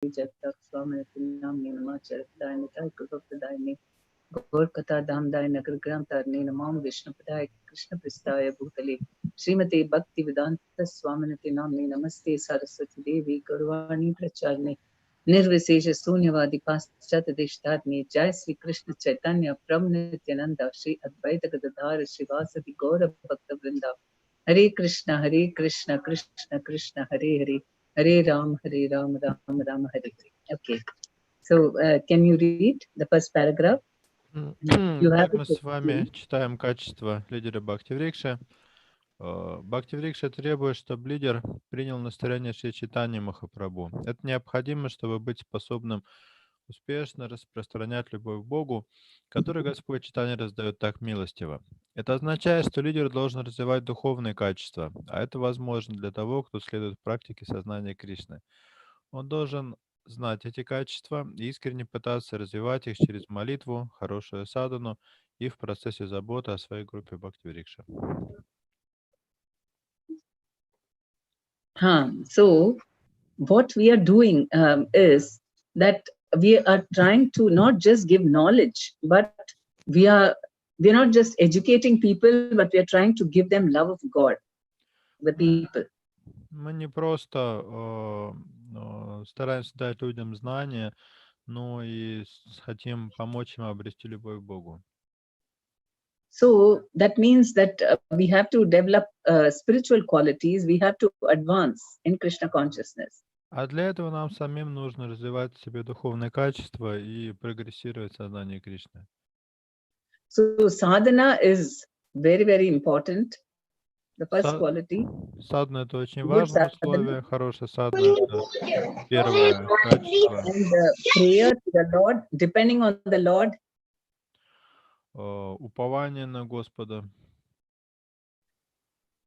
Jagtak Swaminathinamni Namacharadaini Taikutopadaini Gorkata Damdai Nagar Grantarni Namam Vishnu Padai Krishna Pristaya Bhutali Srimati Bhakti Vedanta Swaminathinamni Namaste Saraswati Devi Gurvani Pracharni Nirvisesha Sunyavadi Paschat Deshtatni Jai Sri Krishna Chaitanya Prabhu Nityananda Shri Advaita Gadadhara Srivasati Gaura Bhakta Vrinda Hare Krishna Krishna Krishna Hare Hare Hare Ram Ram Ram Hare Hare. Okay. So can you read the first paragraph? You have Мы с вами читаем качества лидера Бхакти-Врикши. Бхакти-Врикши требует, чтобы лидер принял настроение Шри Чайтаньи Махапрабху. Это необходимо, чтобы быть способным успешно распространять любовь к Богу, которую Господь Чайтанья раздает так милостиво. Это означает, что лидер должен развивать духовные качества, а это возможно для того, кто следует практике сознания Кришны. Он должен знать эти качества и искренне пытаться развивать их через молитву, хорошую садхану и в процессе заботы о своей группе Бхакти-Врикши. So what we are doing is that we are trying to not just give knowledge, but we're not just educating people, but we are trying to give them love of God, the people. Мы не просто стараемся дать людям знания, но и хотим помочь им обрести любовь к Богу. So that means that we have to develop spiritual qualities. We have to advance in Krishna consciousness. А для этого нам самим нужно развивать в себе духовные качества и прогрессировать в сознании Кришны. So sadhana is very, very important. The first quality. Садхана — это очень важное условие. Хорошая садхана — это первое качество. And prayer to the Lord, depending on the Lord. Упование на Господа.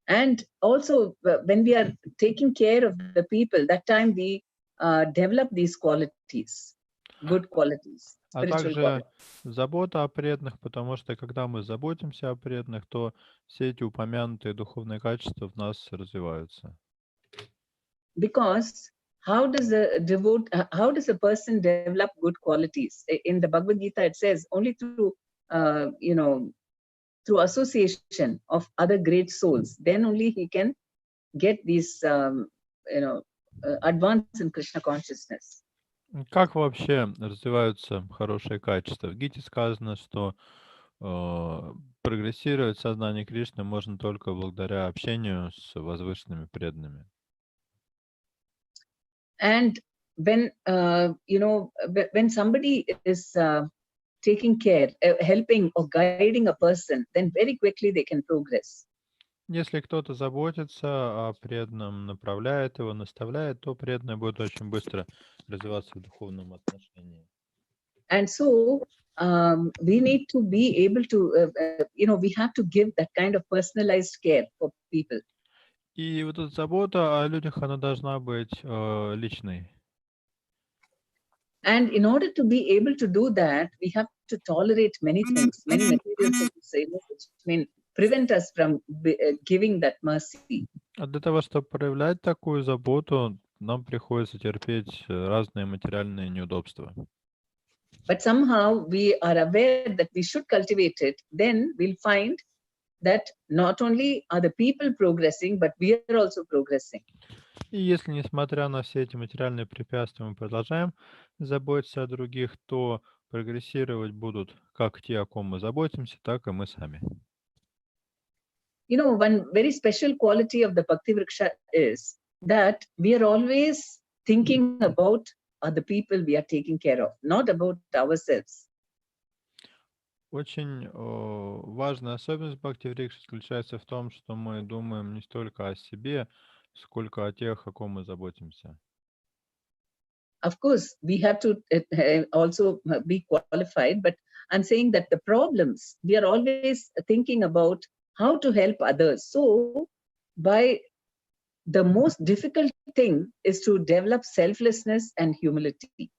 And also, when we are taking care of the people, that time we develop these qualities, good qualities. А также забота о преданных, потому что когда мы заботимся о преданных, то все эти упомянутые духовные качества в нас развиваются. Because how does a person develop good qualities? In the Bhagavad Gita, it says only through through association of other great souls, then only he can get these advance in Krishna consciousness. Как вообще развиваются хорошие качества? В Гите сказано, что прогрессировать в сознании Кришны можно только благодаря общению с возвышенными преданными. And when when somebody is taking care, helping or guiding a person, then very quickly they can progress. Если кто-то заботится о преданном, направляет его, наставляет, то преданный будет очень быстро развиваться в духовном отношении. And so we need to be able to, we have to give that kind of personalized care for people. И вот эта забота о людях, она должна быть личной. And in order to be able to do that, we have to tolerate many things, many material things, which prevent us from giving that mercy. А для того, чтобы проявлять такую заботу, нам приходится терпеть разные материальные неудобства. But somehow we are aware that we should cultivate it, then we'll find that not only are the people progressing, but we are also progressing. И если, несмотря на все эти материальные препятствия, мы продолжаем заботиться о других, то прогрессировать будут как те, о ком мы заботимся, так и мы сами. One very special quality of the Bhakti-Vriksha is that we are always thinking about other people we are taking care of, not about ourselves. Очень важная особенность Бхакти-Врикши заключается в том, что мы думаем не столько о себе, сколько о тех, о ком мы заботимся. Of course, we have to also be qualified, but I'm saying that the problems, we are always thinking about how to help others. So, the most difficult thing is to develop selflessness and humility.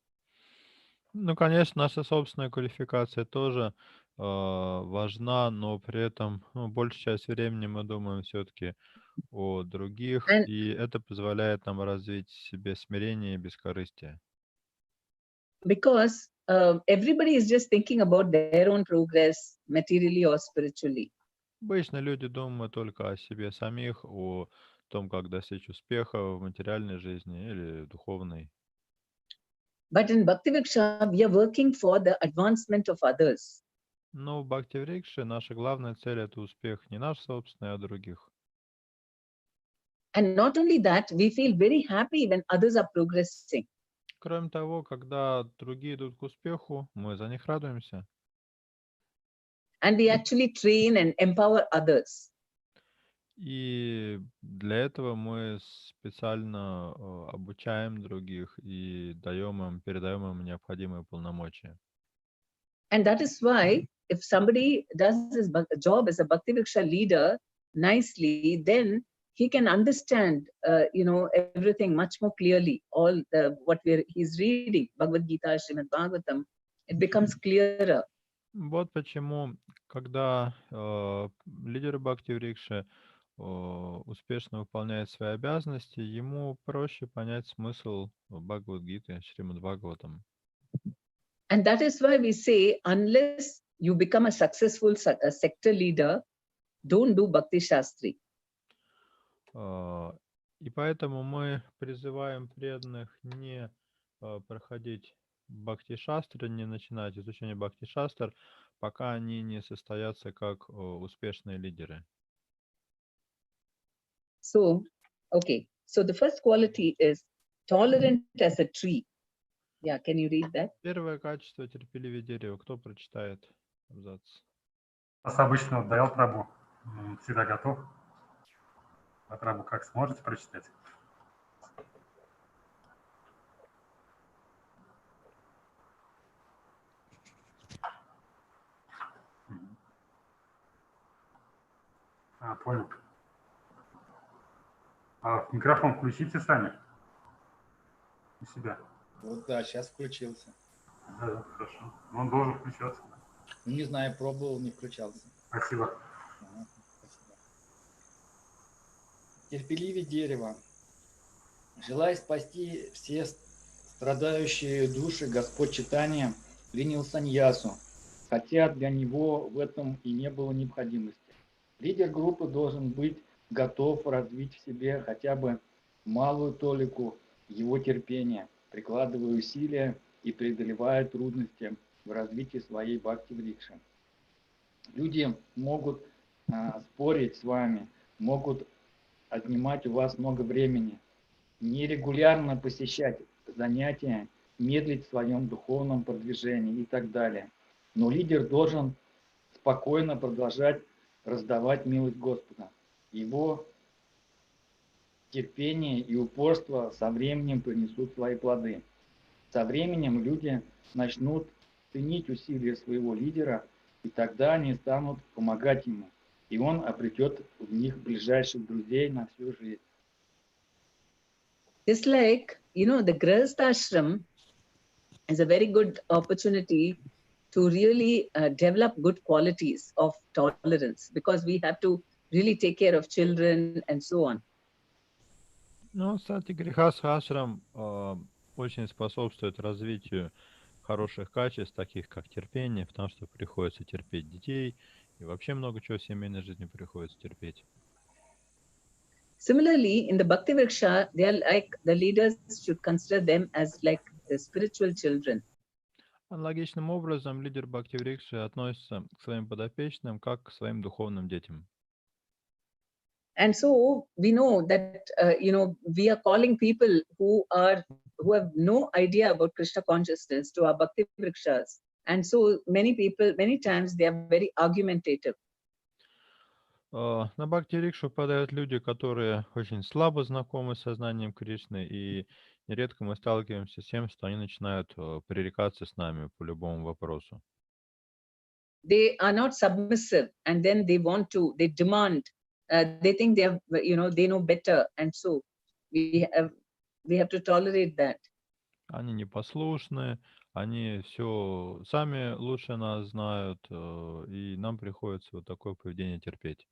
Ну, конечно, наша собственная квалификация тоже важна, но при этом большую часть времени мы думаем все-таки о других, и это позволяет нам развить в себе смирение и бескорыстие. Because everybody is just thinking about their own progress, materially or spiritually. Обычно люди думают только о себе самих, о том, как достичь успеха в материальной жизни или духовной. But in Bhakti-Vriksha, we are working for the advancement of others. Но в Бхакти-Врикши наша главная цель — это успех не наш собственный, а других. And not only that, we feel very happy when others are progressing. Кроме того, когда другие идут к успеху, мы за них радуемся. And we actually train and empower others. И для этого мы специально обучаем других и передаем им необходимые полномочия. And that is why if somebody does his job as a Bhakti-Vriksha leader nicely, then he can understand, everything much more clearly. All what he's reading, Bhagavad Gita, Srimad Bhagavatam, it becomes clearer. Вот почему, когда лидер Бхакти-Врикши успешно выполняет свои обязанности, ему проще понять смысл Бхагавад-гиты, Шримад Бхагаватам. And that is why we say, unless you become a successful sector leader, don't do Bhakti Shastri. И поэтому мы призываем преданных не проходить Бхакти-шастры, не начинать изучение Бхакти-шастр, пока они не состоятся как успешные лидеры. So, okay. So the first quality is tolerant as a tree. Yeah, can you read that? Первое качество — терпеливее дерева. Кто прочитает абзац? Нас обычно дал Прабу. Всегда готов. А Прабу как сможете прочитать? Понял. Микрофон включите сами. У себя. Вот да, сейчас включился. Да, хорошо. Он должен включаться. Ну, не знаю, пробовал, не включался. Спасибо. Ага, спасибо. Терпеливее дерева. Желая спасти все страдающие души, Господь читания принял саньясу, хотя для него в этом и не было необходимости. Лидер группы должен быть готов развить в себе хотя бы малую толику его терпения, прикладывая усилия и преодолевая трудности в развитии своей Бхакти-Врикши. Люди могут спорить с вами, могут отнимать у вас много времени, нерегулярно посещать занятия, медлить в своем духовном продвижении и так далее. Но лидер должен спокойно продолжать раздавать милость Господа. Его терпение и упорство со временем принесут свои плоды. Со временем люди начнут ценить усилия своего лидера, и тогда они станут помогать ему, и он обретет в них ближайших друзей на всю жизнь. It's like, the Grihastha ashram is a very good opportunity to really develop good qualities of tolerance, because we have to really take care of children and so on. Ну, кстати, грехастха-ашрам очень способствует развитию хороших качеств, таких как терпение, потому что приходится терпеть детей, и вообще много чего в семейной жизни приходится терпеть. Similarly, in the Bhakti-Vriksha, they are like, the leaders should consider them as like the spiritual children. Аналогичным образом лидер Бхакти-Врикши относится к своим подопечным как к своим духовным детям. And so we know that, we are calling people who have no idea about Krishna consciousness to our Bhakti-Vrikshas. And so many people, many times they are very argumentative. На Бхакти-Врикшу попадают люди, которые очень слабо знакомы с сознанием Кришны, и нередко мы сталкиваемся с тем, что они начинают пререкаться с нами по любому вопросу. They are not submissive, and then they demand, they think they have, they know better, and so we have to tolerate that. Они непослушны, они все сами лучше нас знают, и нам приходится вот такое поведение терпеть.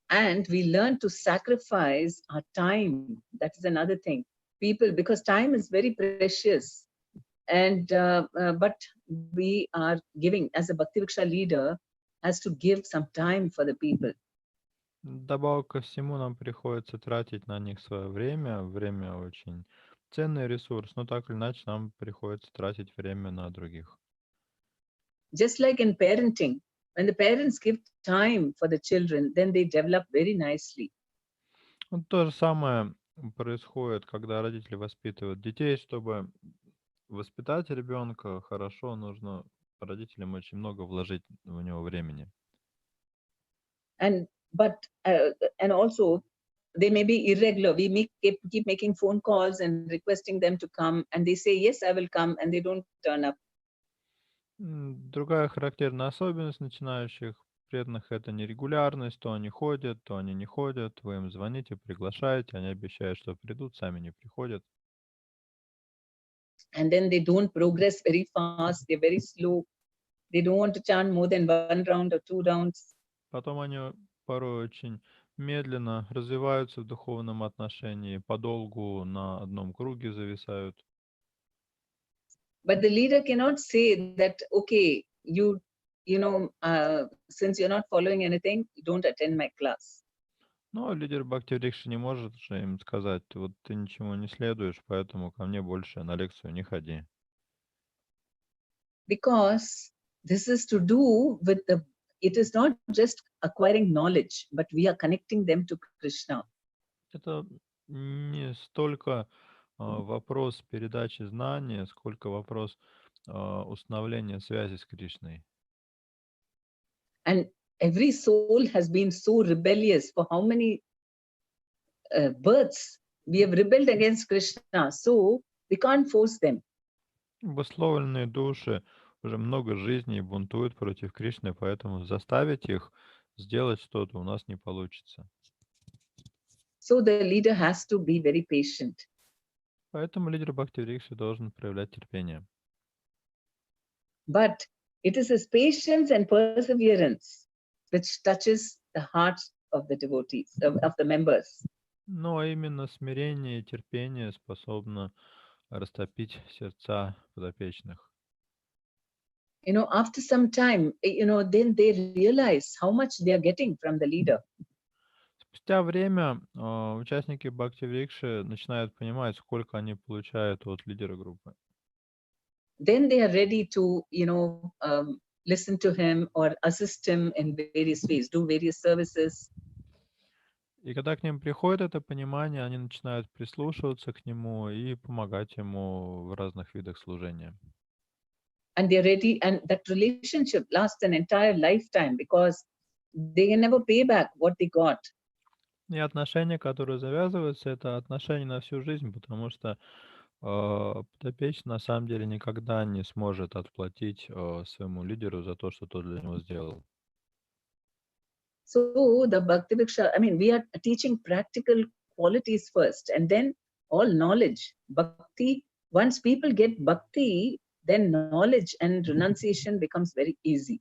And we learn to sacrifice our time. That is another thing. people, because time is very precious. And but we are giving, as a Bhakti-Vriksha leader, has to give some time for the people. Добавок ко всему, нам приходится тратить на них свое время. Время очень ценный ресурс, но так или иначе нам приходится тратить время на других. Just like in parenting, when the parents give time for the children, then they develop very nicely. Вот то же самое происходит, когда родители воспитывают детей. Чтобы воспитать ребенка хорошо, нужно родителям очень много вложить в него времени. And also they may be irregular. We keep making phone calls and requesting them to come, and they say, yes, I will come, and they don't turn up. Другая характерная особенность начинающих преданных — это нерегулярность. То они ходят, то они не ходят. Вы им звоните, приглашаете, они обещают, что придут, сами не приходят. And then they don't progress very fast. They're very slow. They don't want to chant more than 1 round or 2 rounds. Потом они порой очень медленно развиваются в духовном отношении, подолгу на одном круге зависают. But the leader cannot say that, okay, since you're not following anything, don't attend my class. Но лидер Бхакти-Врикши не может же им сказать: вот ты ничему не следуешь, поэтому ко мне больше на лекцию не ходи. Because this is to do with it is not just acquiring knowledge, but we are connecting them to Krishna. Это не столько вопрос передачи знания, сколько вопрос установления связи с Кришной. And every soul has been so rebellious for how many births we have rebelled against Krishna, so we can't force them. Обусловленные души уже много жизней бунтуют против Кришны, поэтому заставить их сделать что-то у нас не получится. So the leader has to be very patient. Поэтому лидер Бхакти-Врикши должен проявлять терпение. But it is his patience and perseverance which touches the hearts of the devotees, of the members. Но именно смирение и терпение способно растопить сердца подопечных. After some time, then they realize how much they are getting from the leader. Спустя время участники Бхакти-Врикши начинают понимать, сколько они получают от лидера группы. Then they are ready to, listen to him or assist him in various ways, do various services. И когда к ним приходит это понимание, они начинают прислушиваться к нему и помогать ему в разных видах служения. And they're ready, and that relationship lasts an entire lifetime because they can never pay back what they got. И отношения, которые завязываются, это отношения на всю жизнь, потому что подопечный на самом деле никогда не сможет отплатить своему лидеру за то, что тот для него сделал. So the Bhakti-Vriksha, we are teaching practical qualities first, and then all knowledge. Bhakti, once people get bhakti, then knowledge and renunciation becomes very easy.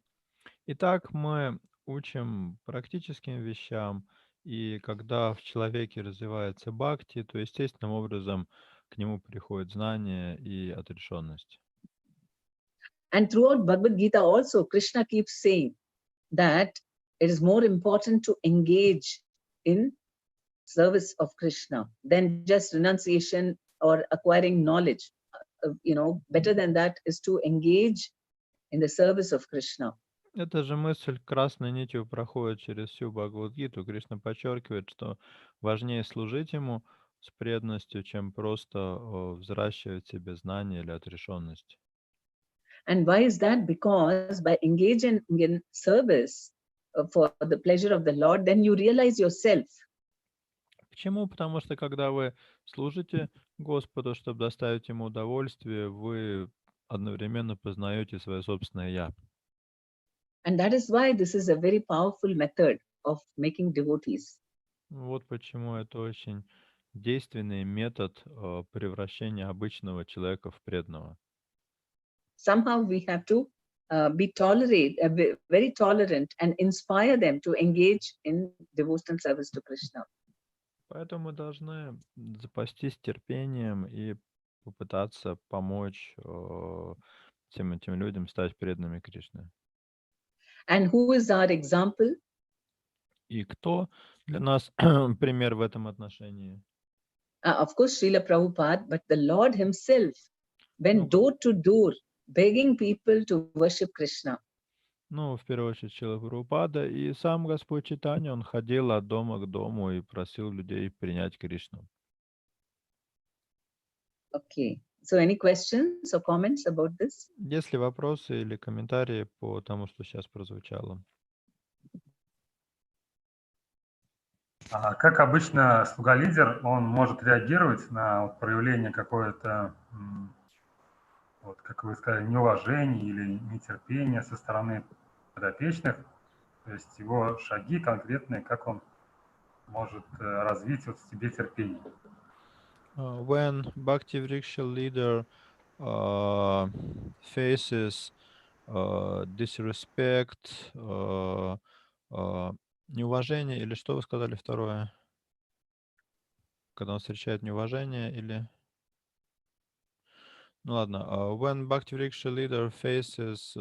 Итак, мы учим практическим вещам, и когда в человеке развивается бхакти, то естественным образом к нему приходит знание и отрешенность. And throughout Bhagavad Gita also, Krishna keeps saying that it is more important to engage in service of Krishna than just renunciation or acquiring knowledge. Better than that is to engage in the service of Krishna. Эта же мысль красной нитью проходит через всю Бхагавад-гиту. Кришна подчеркивает, что важнее служить ему с преданностью, чем просто взращивать себе знания или отрешенность. And why is that? Because by engaging in service for the pleasure of the Lord, then you realize yourself. Почему? Потому что когда вы служите Господу, чтобы доставить ему удовольствие, вы одновременно познаете свое собственное «я». And that is why this is a very powerful method of making devotees. Вот почему это очень действенный метод превращения обычного человека в преданного. Somehow we have to be very tolerant and inspire them to engage in devotional service to Krishna. Поэтому мы должны запастись терпением и попытаться помочь всем этим людям стать преданными Кришне. And who is our example? И кто для нас пример в этом отношении? Of course, Srila Prabhupada, but the Lord himself went Ну, door to door begging people to worship Krishna. Ну, в первую очередь, Шрила Прабхупада, и сам Господь Чайтанья, он ходил от дома к дому и просил людей принять Кришну. Okay. So any questions or comments about this? Есть ли вопросы или комментарии по тому, что сейчас прозвучало? Как обычно слуга-лидер, он может реагировать на проявление какое-то, вот, как вы сказали, неуважения или нетерпения со стороны подопечных, то есть его шаги конкретные, как он может развить вот в себе терпение. When Bhakti-Wrikshi leader faces disrespect, неуважение, или что вы сказали второе? Когда он встречает неуважение или... Ну ладно. When Bhakti-Wrikshi leader faces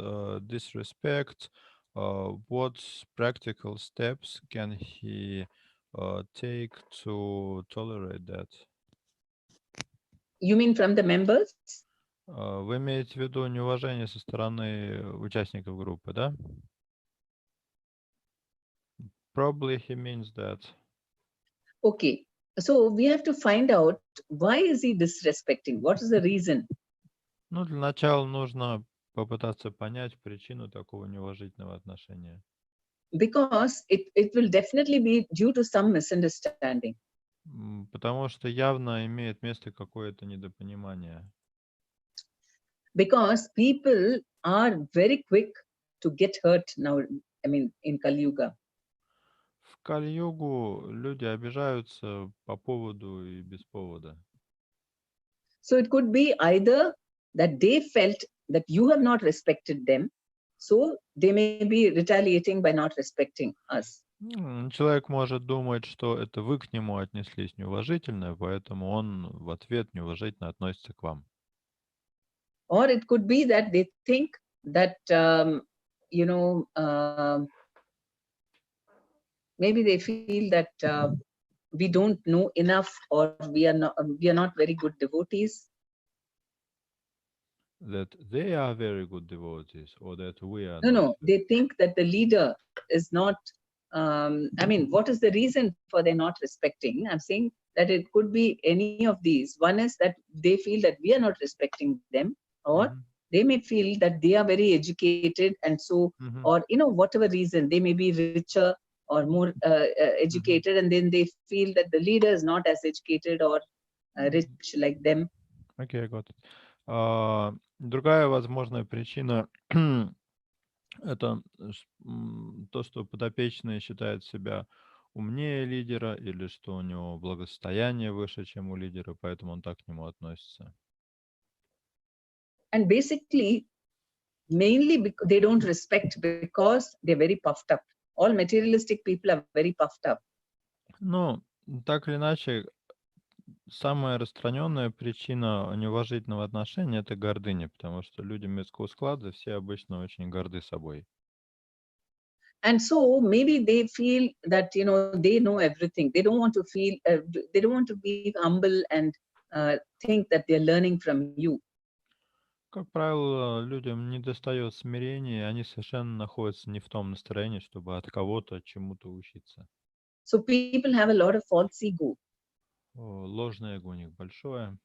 disrespect, what practical steps can he take to tolerate that? You mean from the members? Вы имеете в виду неуважение со стороны участников группы, да? Probably he means that. Okay. So we have to find out why is he disrespecting? What is the reason? Ну, для начала нужно попытаться понять причину такого неуважительного отношения. Because it will definitely be due to some misunderstanding. Потому что явно имеет место какое-то недопонимание. Because people are very quick to get hurt now, I mean, in Kali Yuga. В Кали-югу люди обижаются по поводу и без повода. So it could be either that they felt that you have not respected them, so they may be retaliating by not respecting us. Человек может думать, что это вы к нему отнеслись неуважительно, поэтому он в ответ неуважительно относится к вам. Or it could be that they think that, maybe they feel that we don't know enough, or we are not very good devotees. That they are very good devotees, or that we are No, they think that the leader is not, what is the reason for their not respecting? I'm saying that it could be any of these. One is that they feel that we are not respecting them, or they may feel that they are very educated, and so, or, whatever reason, they may be richer or more educated, and then they feel that the leader is not as educated or rich like them. Okay, got it. Другая возможная причина это то, что подопечный считает себя умнее лидера, или что у него благосостояние выше, чем у лидера, поэтому он так к нему относится. And basically, mainly because they don't respect because they're very puffed up. All materialistic people are very puffed up. Ну, так или иначе, самая распространенная причина неуважительного отношения — это гордыня, потому что люди мирского склада все обычно очень горды собой. And so maybe they feel that, they know everything. They don't want to feel, they don't want to be humble and think that they're learning from you. Как правило, людям недостает смирения, и они совершенно находятся не в том настроении, чтобы от кого-то чему-то учиться. So people have a lot of false ego. Ложное эго у них большое.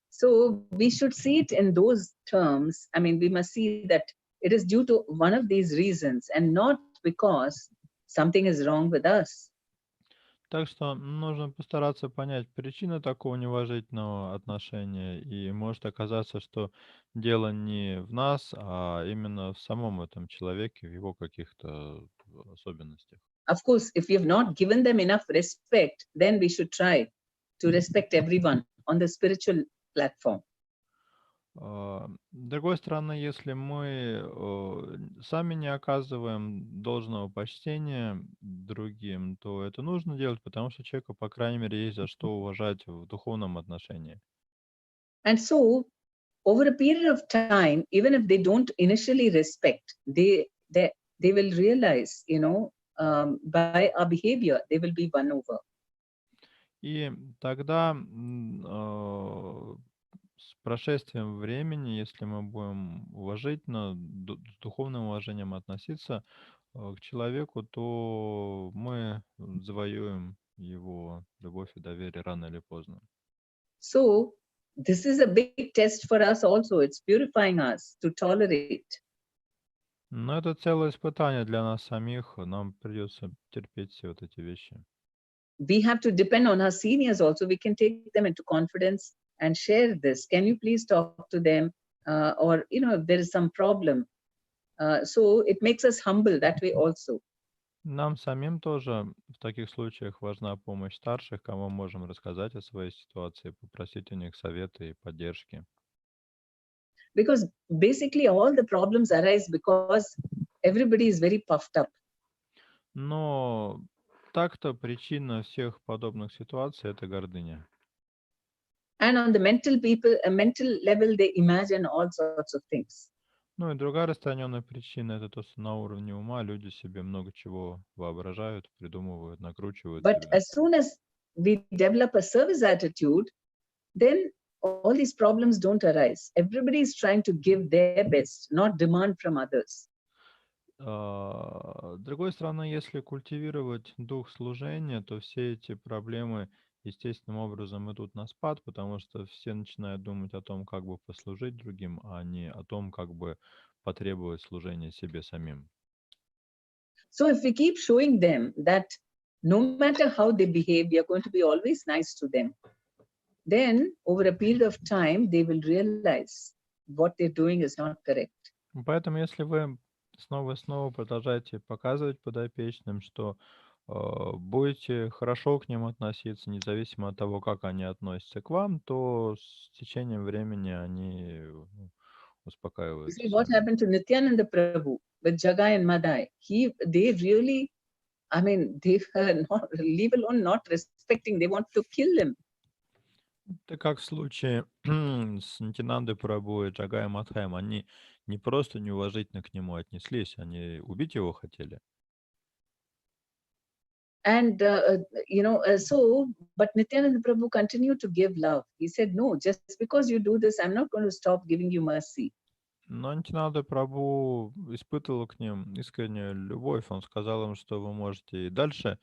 So we should see it in those terms. We must see that it is due to one of these reasons and not because something is wrong with us. Так что нужно постараться понять причину такого неуважительного отношения, и может оказаться, что дело не в нас, а именно в самом этом человеке, в его каких-то особенностях. Of course, if we have not given them enough respect, then we should try to respect everyone on the spiritual platform. С другой стороны, если мы сами не оказываем должного почтения другим, то это нужно делать, потому что человеку, по крайней мере, есть за что уважать в духовном отношении. And so, over a period of time, even if they don't initially respect, they will realize, by our behavior, they will be won over. И тогда с прошествием времени, если мы будем уважительно, с духовным уважением относиться к человеку, то мы завоюем его любовь и доверие рано или поздно. So, this is a big test for us also. It's purifying us to tolerate. Но это целое испытание для нас самих. Нам придется терпеть все вот эти вещи. We have to depend on our seniors also. We can take them into confidence and share this. Can you please talk to them? Or, if there is some problem. So it makes us humble that way also. Нам самим тоже в таких случаях важна помощь старших, кому можем рассказать о своей ситуации, попросить у них совета и поддержки. Because basically all the problems arise because everybody is very puffed up. Но так-то причина всех подобных ситуаций — это гордыня. And on the mental level, they imagine all sorts of things. Ну и другая распространенная причина — это то, что на уровне ума люди себе много чего воображают, придумывают, накручивают But себя. as soon as we develop a service attitude, then all these problems don't arise. Everybody is trying to give their best, not demand from others. С другой стороны, если культивировать дух служения, то все эти проблемы естественным образом идут на спад, потому что все начинают думать о том, как бы послужить другим, а не о том, как бы потребовать служения себе самим. So if we keep showing them that no matter how they behave, we are going to be always nice to them, then over a period of time, they will realize what they're doing is not correct. Поэтому, если вы снова и снова продолжаете показывать подопечным, что будете хорошо к ним относиться, независимо от того, как они относятся к вам, то с течением времени они You успокаиваются see what сами. happened to Nityananda Prabhu with Jagai and Madai. They really, they were not, leave alone not respecting, they want to kill him. Это как в случае с Нитянандой Прабhu и Джагай Мадхаем. Они не просто неуважительно к нему отнеслись, они убить его хотели. And, but Nityananda Prabhu continued to give love. He said, no, just because you do this, I'm not going to stop giving you mercy. Но Нитянанда Прабhu испытывал к ним искреннюю любовь. Он сказал им, что вы можете и дальше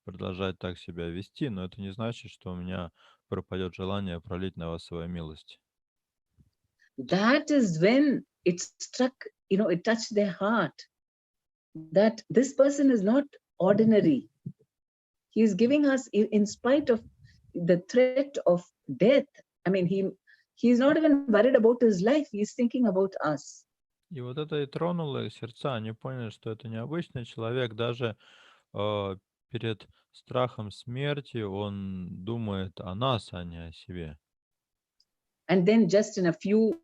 продолжать так себя вести, но это не значит, что у меня пропадет желание пролить на вас свою милость. That is when it struck, it touched their heart that this person is not ordinary. He is giving us, in spite of the threat of death. He's not even worried about his life. He's thinking about us. И вот это и тронуло их сердца. Они поняли, что это необычный человек. Даже перед страхом смерти он думает о нас, а не о себе. And then just in a few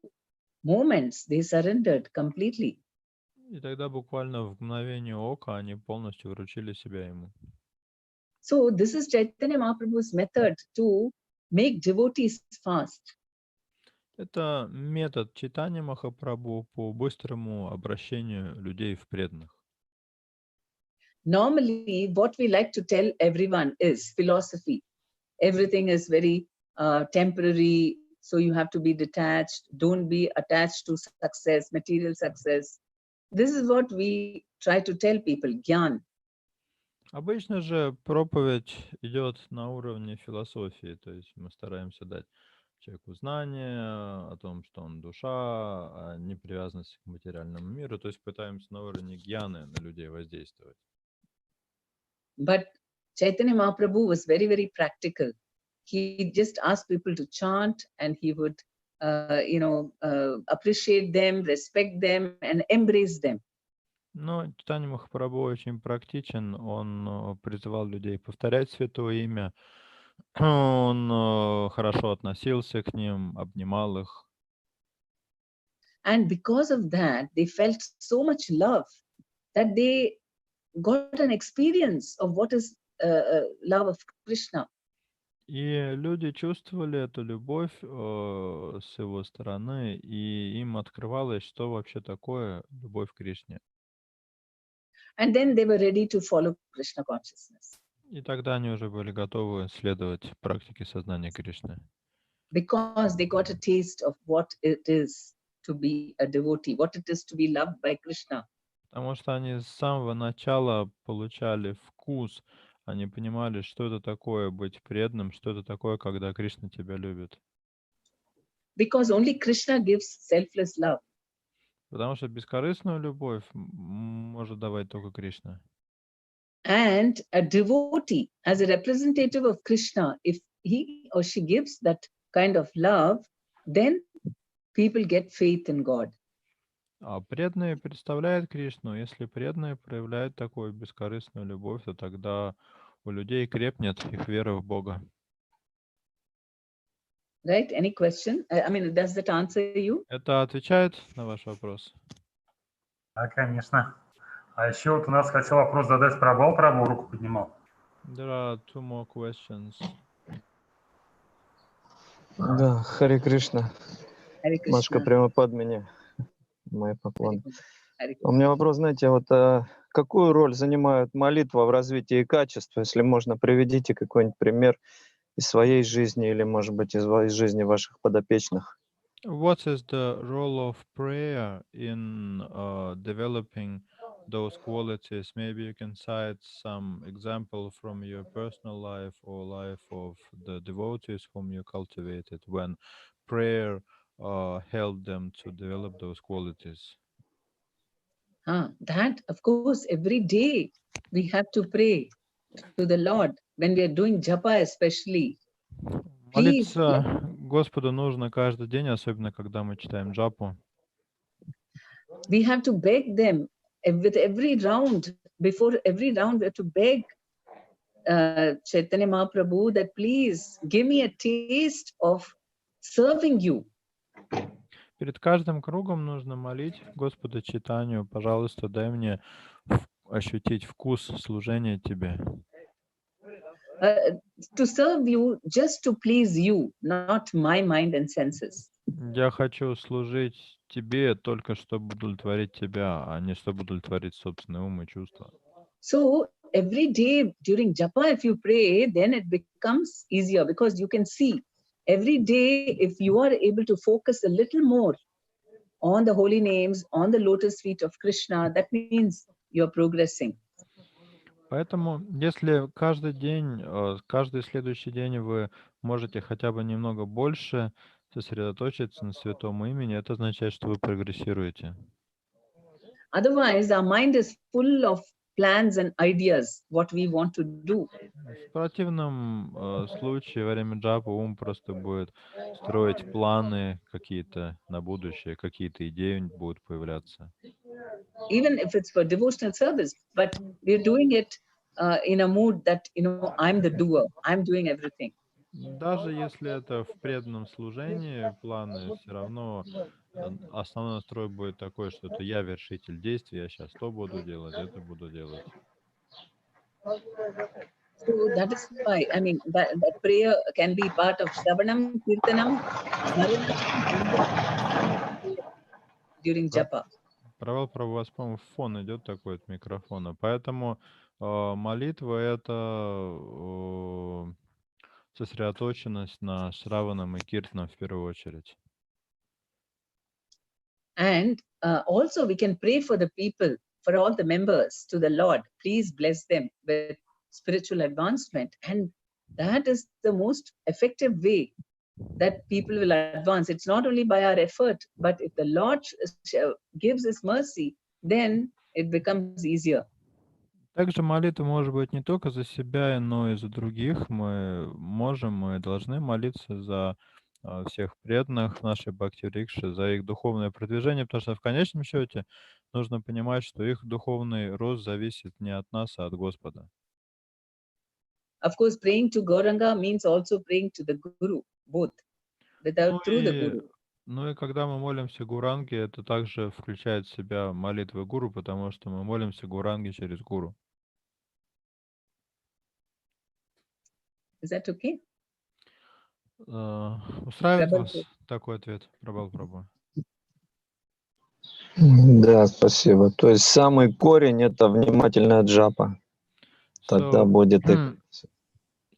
moments, they surrendered completely. И тогда буквально в мгновение ока они полностью вручили себя ему. So this is Chaitanya Mahaprabhu's method to make devotees fast. Это метод читания Махапрабху по быстрому обращению людей в преданных. Normally, what we like to tell everyone is philosophy. Everything is very temporary, so you have to be detached. Don't be attached to success, material success. This is what we try to tell people, Gyan. Обычно же проповедь идет на уровне философии, то есть мы стараемся дать человеку знания о том, что он душа, о непривязанности к материальному миру, то есть пытаемся на уровне гьяны на людей воздействовать. But Chaitanya Mahaprabhu was very, very practical. He just asked people to chant, and he would, appreciate them, respect them, and embrace them. Но Чайтанья Махапрабху очень практичен, он призывал людей повторять святое имя, он хорошо относился к ним, обнимал их. And because of that, they felt so much love that they got an experience of what is love of Krishna. И люди чувствовали эту любовь с его стороны, и им открывалось, что вообще такое любовь к Кришне. And then they were ready to follow Krishna consciousness. И тогда они уже были готовы следовать практике сознания Кришны. Because they got a taste of what it is to be a devotee, what it is to be loved by Krishna. Потому что они с самого начала получали вкус, они понимали, что это такое быть преданным, что это такое, когда Кришна тебя любит. Because only Krishna gives selfless love. Потому что бескорыстную любовь может давать только Кришна. And a devotee, as a representative of Krishna, if he or she gives that kind of love, then people get faith in God. А преданные представляют Кришну. Если преданные проявляют такую бескорыстную любовь, то тогда у людей крепнет их вера в Бога. Right? Any question? I mean, does that answer you? Это отвечает на ваш вопрос? Да, конечно. А еще вот у нас хотел вопрос задать Прабал, руку поднимал. There are two more questions. Да, Харе Кришна. Hare Машка Krishna. Према Падмини. Мои поклоны. Hare У меня вопрос, знаете, вот какую роль занимает молитва в развитии качества? Если можно, приведите какой-нибудь пример из своей жизни или, может быть, из жизни ваших подопечных. What is the role of prayer in developing those qualities? Maybe you can cite some example from your personal life or life of the devotees whom you cultivated when prayer helped them to develop those qualities. That, of course, every day we have to pray to the Lord when we are doing japa especially. Please, Молиться Господу нужно каждый день, особенно когда мы читаем джапу. we have to beg them with every round. Before every round, we have to beg Chaitanya Mahaprabhu that please give me a taste of serving you. Перед каждым кругом нужно молить Господа Чайтанью: пожалуйста, дай мне ощутить вкус служения Тебе. To serve you just to please you, not my mind and senses. Я хочу служить Тебе только чтобы удовлетворить Тебя, а не чтобы удовлетворить собственный ум и чувства. So every day during japa, if you pray, then it becomes easier because you can see every day if you are able to focus a little more on the holy names, on the lotus feet of Krishna, that means you're progressing. Поэтому, если каждый день, каждый следующий день вы можете хотя бы немного больше сосредоточиться на святом имени, это означает, что вы прогрессируете. Otherwise, our mind is full of plans and ideas, what we want to do. В противном случае во время джапа ум просто будет строить планы какие-то на будущее, какие-то идеи будут появляться. Even if it's for devotional service, but we're doing it in a mood that, I'm the doer, I'm doing everything. Даже если это в преданном служении планы, все равно основной настрой будет такой, что это я вершитель действий, я сейчас то буду делать, это буду делать. So that is why, I mean, that prayer can be part of Shravanam, Kirtanam, during japa. Провал про вас, по-моему, фон идет такой от микрофона. Поэтому молитва — это сосредоточенность на Шраванам и Киртанам в первую очередь. And also we can pray for the people, for all the members, to the Lord. Please bless them with spiritual advancement. And that is the most effective way that people will advance. It's not only by our effort, but if the Lord gives His mercy, then it becomes easier. Также молитва может быть не только за себя, но и за других. Мы должны молиться за всех преданных нашей Бхакти-Врикши, за их духовное продвижение, потому что в конечном счете нужно понимать, что их духовный рост зависит не от нас, а от Господа. Of course, praying to Gauranga means also praying to the Guru, both, through the Guru. Ну и когда мы молимся Гуранге, это также включает в себя молитвы гуру, потому что мы молимся Гуранге через гуру. Is that okay? Устраивает Prabal, вас такой ответ, Прабху? Да, спасибо. То есть самый корень — это внимательная джапа. Тогда So, будет и...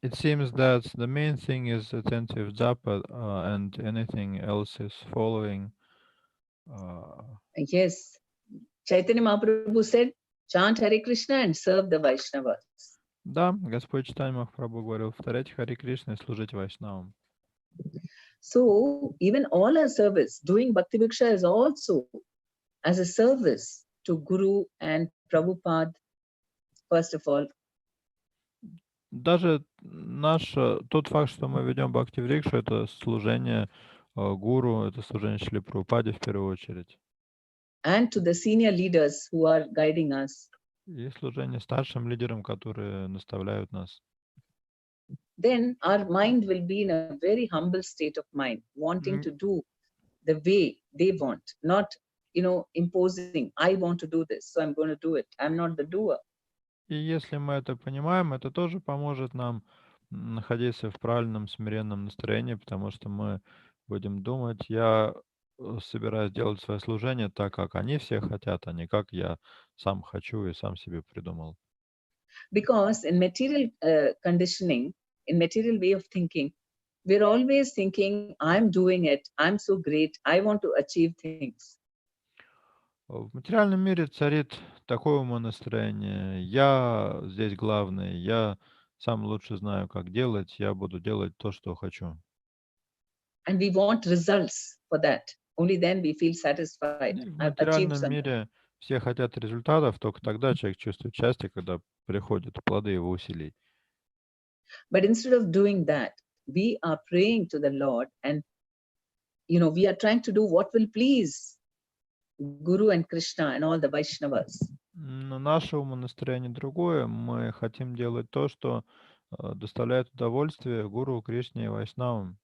it seems that the main thing is attentive japa, and anything else is following. yes. Chaitanya Mahaprabhu said, chant Hare Krishna and serve the Vaishnavas. Да, Господь Чайтанья Махапрабху говорил, повторяйте Харе Кришна и служите Вайшнавам. So even all our service, doing Bhakti-Vriksha is also as a service to Guru and Prabhupada, first of all. Даже тот факт, что мы ведем Бхакти-Врикшу, это служение гуру, это служение Шриле Прабхупаде в первую очередь. And to the senior leaders who are guiding us. И служение старшим лидерам, которые наставляют нас. Then our mind will be in a very humble state of mind, wanting to do the way they want, not, imposing, I want to do this, so I'm going to do it. I'm not the doer. И если мы это понимаем, это тоже поможет нам находиться в правильном смиренном настроении, потому что мы будем думать, я собираюсь делать свое служение так, как они все хотят, а не как я сам хочу и сам себе придумал. Because in material conditioning, in material way of thinking, we're always thinking, I'm doing it, I'm so great, I want to achieve things. В материальном мире царит такое умонастроение. Я здесь главный, я сам лучше знаю, как делать, я буду делать то, что хочу. And we want results for that. Only then we feel satisfied. И в I've achieved материальном something. мире все хотят результатов, только тогда человек чувствует счастье, когда приходят плоды его усилий. But instead of doing that, we are praying to the Lord and, we are trying to do what will please Guru and Krishna and all the Vaishnavas. Но наше умонастроение другое. Мы хотим делать то, что доставляет удовольствие гуру, Кришне и Вайшнавам.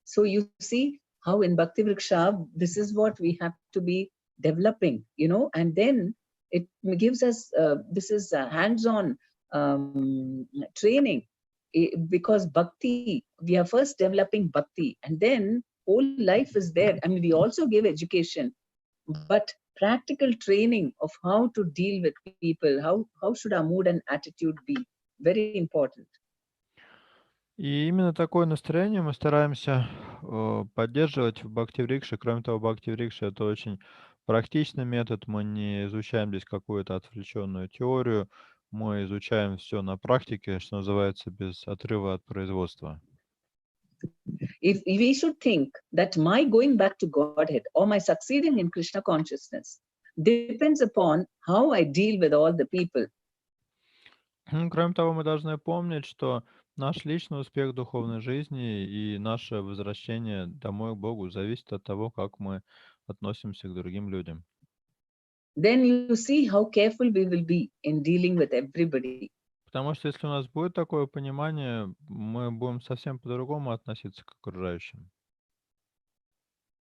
So you see how in Bhakti-Vriksha, this is what we have to be developing, and then it gives us, this is a hands-on training, because bhakti, we are first developing bhakti, and then whole life is there. I mean, we also give education, but practical training of how to deal with people, how should our mood and attitude be, very important. И именно такое настроение мы стараемся поддерживать в Бхакти-Врикше. Кроме того, Бхакти-Врикша — это очень практичный метод. Мы не изучаем здесь какую-то отвлеченную теорию. Мы изучаем все на практике, что называется, без отрыва от производства. If we should think that my going back to Godhead or my succeeding in Krishna consciousness depends upon how I deal with all the people. Кроме того, мы должны помнить, что наш личный успех в духовной жизни и наше возвращение домой к Богу зависит от того, как мы относимся к другим людям. Then you see how careful we will be in dealing with everybody. Потому что если у нас будет такое понимание, мы будем совсем по-другому относиться к окружающим.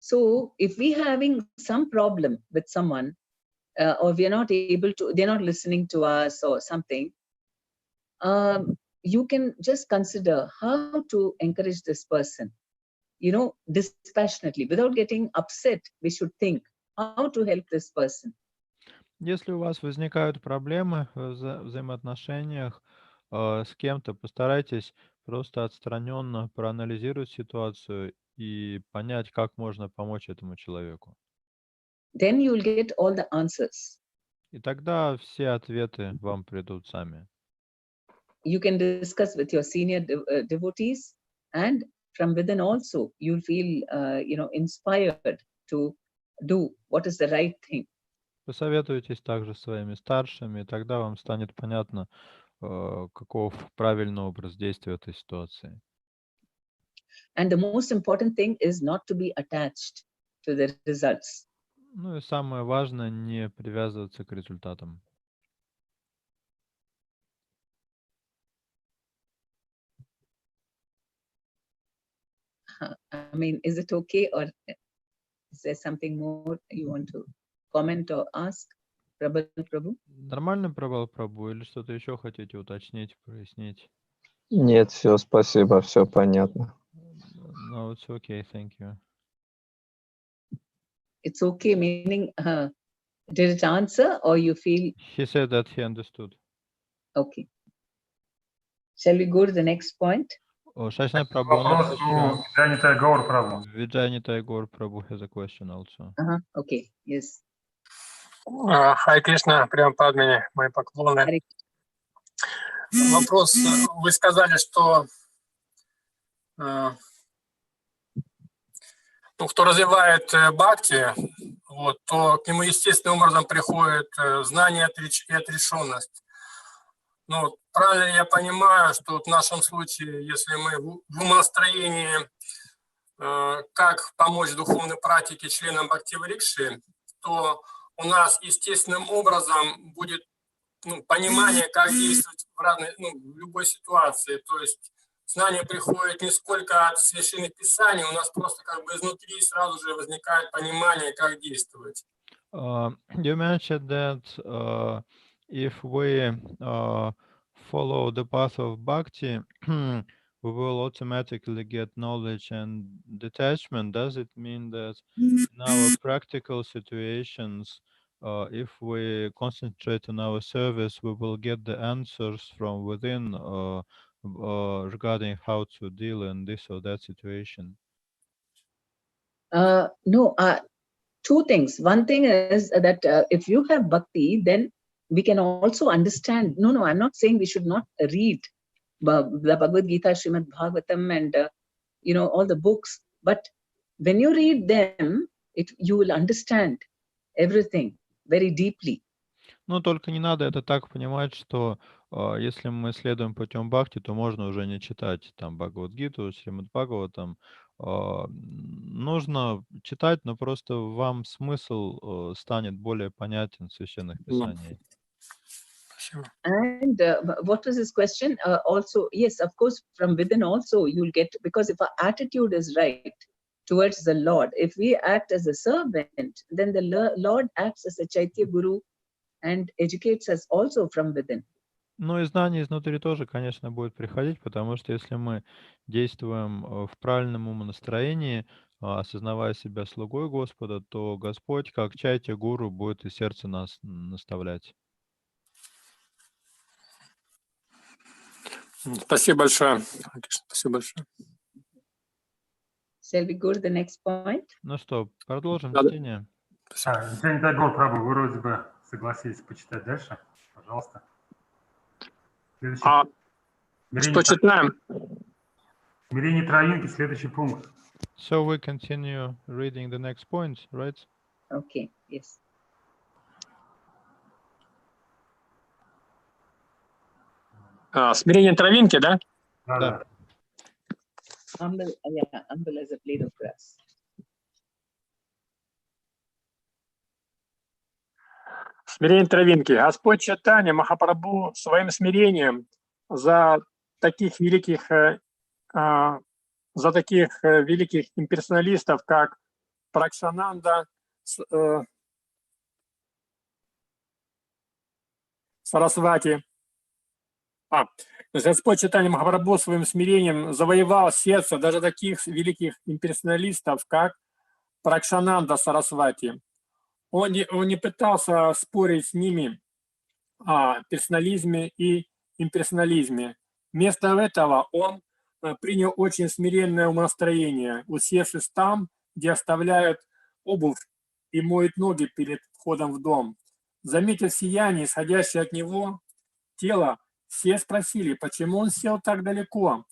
So if we having some problem with someone, or we are not able to, they're not listening to us or something, you can just consider how to encourage this person, dispassionately, without getting upset. We should think how to help this person. Если у вас возникают проблемы в взаимоотношениях с кем-то, постарайтесь просто отстраненно проанализировать ситуацию и понять, как можно помочь этому человеку. Then you will get all the answers. И тогда все ответы вам придут сами. You can discuss with your senior devotees, and from within also you'll feel, inspired to do what is the right thing. Посоветуйтесь также с своими старшими, и тогда вам станет понятно, каков правильный образ действия в этой ситуации. And the most important thing is not to be attached to the results. Ну и самое важное — не привязываться к результатам. I mean, is it okay, or is there something more you want to comment or ask, Prabhu? Нормально, Прабhu, или что-то еще хотите уточнить, прояснить? Нет, все, спасибо, все понятно. No, it's okay, thank you. It's okay, meaning, did it answer, or you feel? He said that he understood. Okay. Shall we go to the next point? Шашна Прабhu, у нас Вопрос еще... у Виджанита Гаур Прабу. Виджанита Гаур Прабhu has a question also. Okay, yes. Хай Кришна, прям Падмини, мои поклоны. Hare Вопрос, вы сказали, что кто развивает бхакти, вот, то к нему естественным образом приходит знание и отрешенность. Ну, правильно ли я понимаю, что вот в нашем случае, если мы в умонастроении, как помочь духовной практике членам Бхакти-Врикши, то у нас естественным образом будет понимание, как действовать в любой ситуации. То есть знание приходит не сколько от священных писаний, у нас просто как бы изнутри сразу же возникает понимание, как действовать. You mentioned that if we follow the path of bhakti, we will automatically get knowledge and detachment. Does it mean that in our practical situations, if we concentrate on our service, we will get the answers from within regarding how to deal in this or that situation? No, two things. One thing is that if you have bhakti, then we can also understand. No, I'm not saying we should not read the Bhagavad Gita, Srimad Bhagavatam, and all the books. But when you read them, you will understand everything very deeply. Ну, только не надо это так понимать, что если мы следуем путем бхакти, то можно уже не читать там Бхагавад-гиту, Шримад Бхагаватам. Нужно читать, но просто вам смысл станет более понятен в священных писаниях. Спасибо. And what was his question? Also, yes, of course, from within also you'll get, because if our attitude is right towards the Lord, if we act as a servant, then the Lord acts as a Chaitya Guru and educates us also from within. Ну и знание изнутри тоже, конечно, будет приходить, потому что если мы действуем в правильном умонастроении, осознавая себя слугой Господа, то Господь, как Чайтя Гуру, будет из сердца нас наставлять. Спасибо большое. Спасибо большое. Shall we go to the next point? Ну что, продолжим Да. чтение. Виджанита Гаур Прабу, вы вроде бы согласились почитать дальше. Пожалуйста. Что читаем? Смирение травинки, следующий пункт. So we continue reading the next point, right? Okay, yes. Смирение травинки, да? Да. Humble, humble as a blade of grass. Смирение травинки. Господь Чайтанья Махапрабху своим смирением за таких великих имперсоналистов, как Пракшананда, Сарасвати. Господь Чайтанья Махапрабху своим смирением завоевал сердце даже таких великих имперсоналистов, как Пракшананда, Сарасвати. Он не пытался спорить с ними о персонализме и имперсонализме. Вместо этого он принял очень смиренное умонастроение, усевшись там, где оставляют обувь и моют ноги перед входом в дом. Заметив сияние, исходящее от него тело, все спросили, почему он сел так далеко.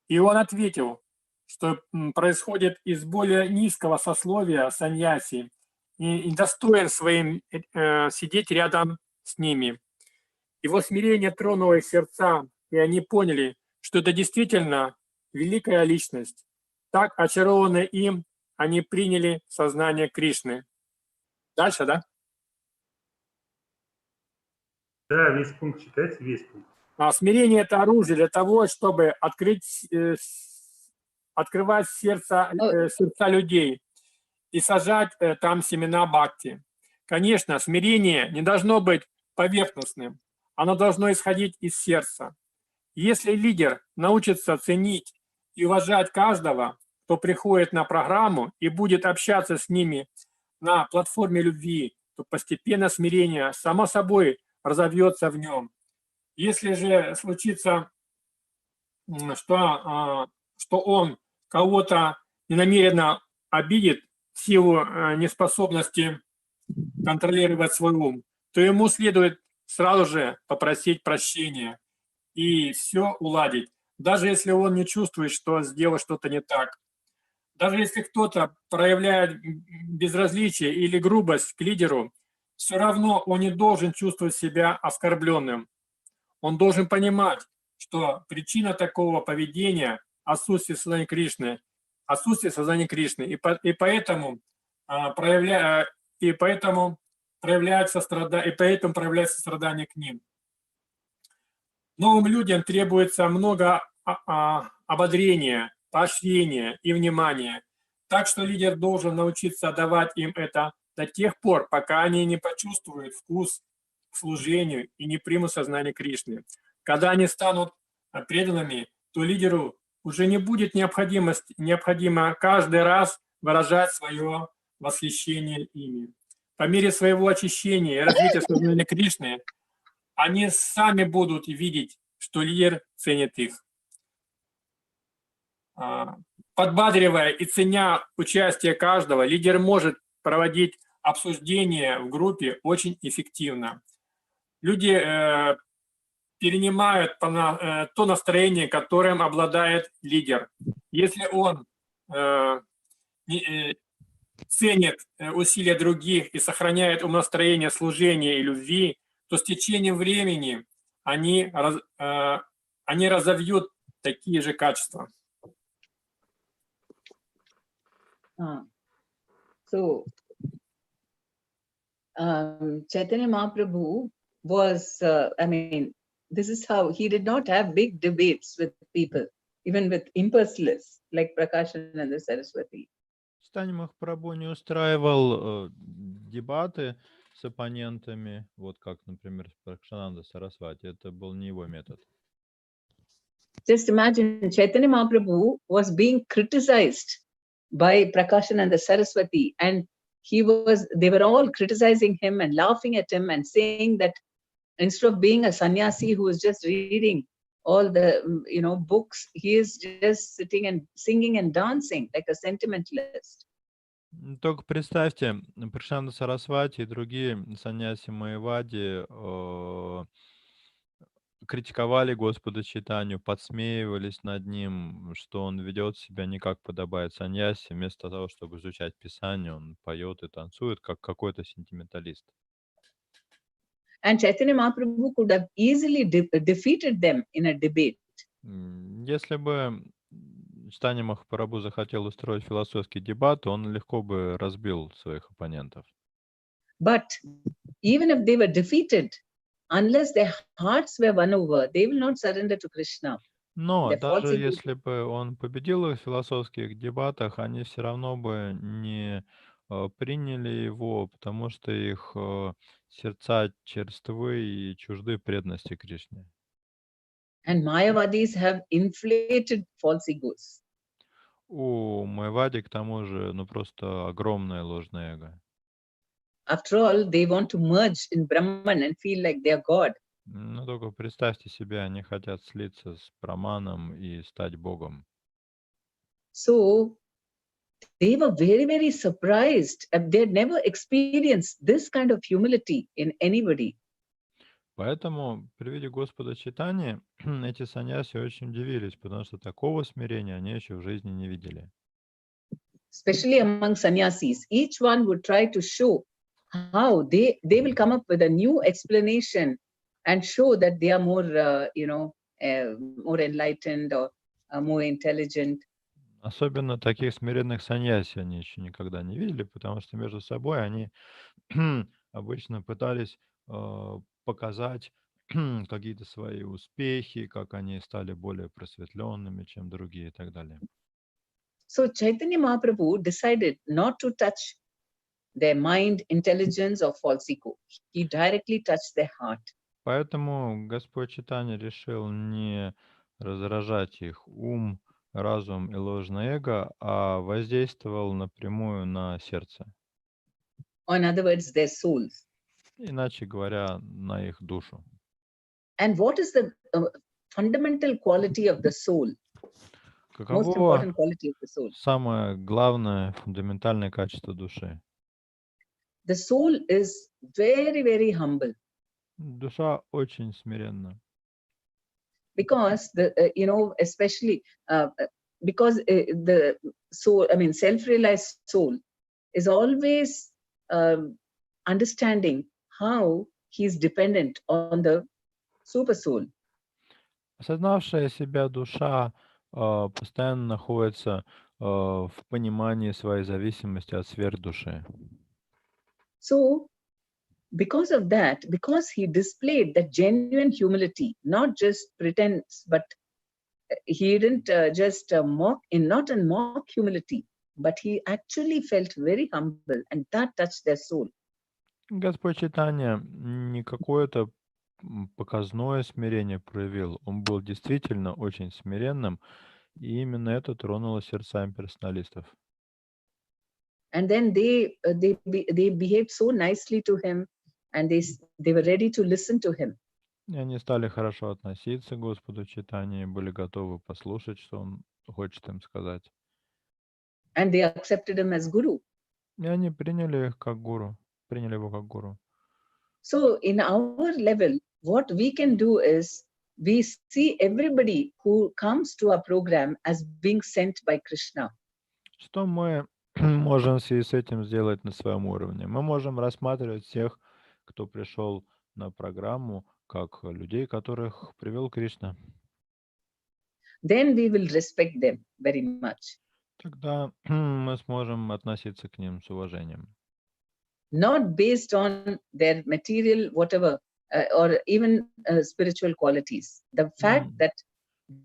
И он ответил, что происходит из более низкого сословия саньяси, и достоин своим сидеть рядом с ними. Его смирение тронуло их сердца, и они поняли, что это действительно великая личность. Так, очарованные им, они приняли сознание Кришны. Дальше, да? Да, весь пункт читайте, весь пункт. Смирение – это оружие для того, чтобы открыть открывать сердца людей и сажать там семена бхакти. Конечно, смирение не должно быть поверхностным, оно должно исходить из сердца. Если лидер научится ценить и уважать каждого, кто приходит на программу и будет общаться с ними на платформе любви, то постепенно смирение само собой разовьется в нем. Если же случится, что он кого-то ненамеренно обидит в силу неспособности контролировать свой ум, то ему следует сразу же попросить прощения и все уладить, даже если он не чувствует, что сделал что-то не так. Даже если кто-то проявляет безразличие или грубость к лидеру, все равно он не должен чувствовать себя оскорбленным. Он должен понимать, что причина такого поведения – отсутствие сознания Кришны, и поэтому проявляет сострадание к ним. Новым людям требуется много ободрения, поощрения и внимания. Так что лидер должен научиться давать им это до тех пор, пока они не почувствуют вкус к служению и не примут сознание Кришны. Когда они станут преданными, то лидеру уже не будет необходимо каждый раз выражать свое восхищение ими. По мере своего очищения и развития сознания Кришны они сами будут видеть, что лидер ценит их. Подбадривая и ценя участие каждого, лидер может проводить обсуждения в группе очень эффективно. Люди перенимают то настроение, которым обладает лидер. Если он ценит усилия других и сохраняет умонастроение служения и любви, то с течением времени они разовьют такие же качества. So, Chaitanya Mahaprabhu was, this is how he did not have big debates with people, even with impersonalists like Prakashananda Saraswati. Чайтанья Махапрабху не устраивал дебаты с оппонентами, вот как, например, Пракшананда Сарасвати. Это был не его метод. Just imagine, Chaitanya Mahaprabhu was being criticized by Prakashananda Saraswati, and they were all criticizing him and laughing at him and saying that instead of being a sannyasi who is just reading all the books, he is just sitting and singing and dancing like a sentimentalist. Только представьте, Пракшананда Сарасвати и другие саньяси Майявади критиковали Господа Чайтанью, подсмеивались над ним, что он ведет себя не как подобает саньяси, вместо того, чтобы изучать Писание, он поет и танцует, как какой-то сентименталист. And Chaitanya Mahaprabhu could have easily defeated them in a debate. Если бы Чайтанья Махапрабху захотел устроить философский дебат, он легко бы разбил своих оппонентов. But even if they were defeated, unless their hearts were won over, they will not surrender to Krishna. Но даже если бы он победил их в философских дебатах, они все равно бы не приняли его, потому что их сердца черствы и чужды преданности Кришне. And Mayavadis have inflated false egos. У Майявади, к тому же, просто огромное ложное эго. After all, they want to merge in Brahman and feel like they are God. Только представьте себе, они хотят слиться с Браманом и стать Богом. So they were very, very surprised. They had never experienced this kind of humility in anybody. Поэтому при виде Господа Чайтаньи эти саньяси очень удивились, потому что такого смирения они еще в жизни не видели. Especially among sannyasis, each one would try to show how they will come up with a new explanation and show that they are more, more enlightened or more intelligent. Особенно таких смиренных саньяси они еще никогда не видели, потому что между собой они обычно пытались показать какие-то свои успехи, как они стали более просветленными, чем другие и так далее. So Chaitanya Mahaprabhu decided not to touch their mind, intelligence or false ego. He directly touched their heart. Поэтому Господь Чайтанья решил не раздражать их ум, разум и ложное эго, а воздействовал напрямую на сердце. Or in other words, their souls. Иначе говоря, на их душу. And what is the fundamental quality of the soul? Most Каково important quality of the soul. самое главное, фундаментальное качество души? The soul is very, very humble. Душа очень смиренна. Because especially because the soul, I mean, self-realized soul is always understanding how he's dependent on the super soul. Осознавшая себя душа постоянно находится в понимании своей зависимости от сверхдуши. So, because of that, because he displayed that genuine humility, not just pretense, but he didn't just mock, not in mock humility, but he actually felt very humble, and that touched their soul. Господь Чайтанья не какое-то показное смирение проявил. Он был действительно очень смиренным, и именно это тронуло сердца имперсоналистов. And then they behaved so nicely to him, and they were ready to listen to him. И они стали хорошо относиться к Господу Чайтанье и были готовы послушать, что он хочет им сказать. And they accepted him as guru. И они приняли их как гуру, приняли его как гуру. So in our level, what we can do is we see everybody who comes to our program as being sent by Krishna. Что мы можем в связи с этим сделать на своем уровне? Мы можем рассматривать всех, кто пришел на программу, как людей, которых привел Кришна. Then we will respect them very much. Тогда мы сможем относиться к ним с уважением. Not based on their material, whatever, or even spiritual qualities. The fact that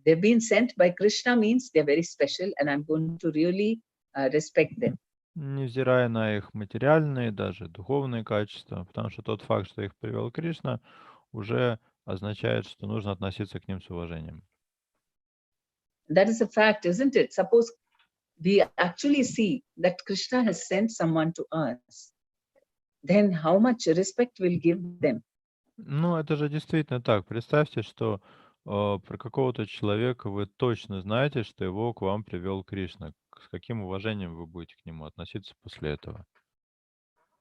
they've been sent by Krishna means they're very special, and I'm going to really respect them. Невзирая на их материальные, даже духовные качества, потому что тот факт, что их привел Кришна, уже означает, что нужно относиться к ним с уважением. That is a fact, isn't it? Suppose we actually see that Krishna has sent someone to us, then how much respect we'll give them. Ну, это же действительно так. Представьте, что про какого-то человека вы точно знаете, что его к вам привел Кришна. С каким уважением вы будете к нему относиться после этого?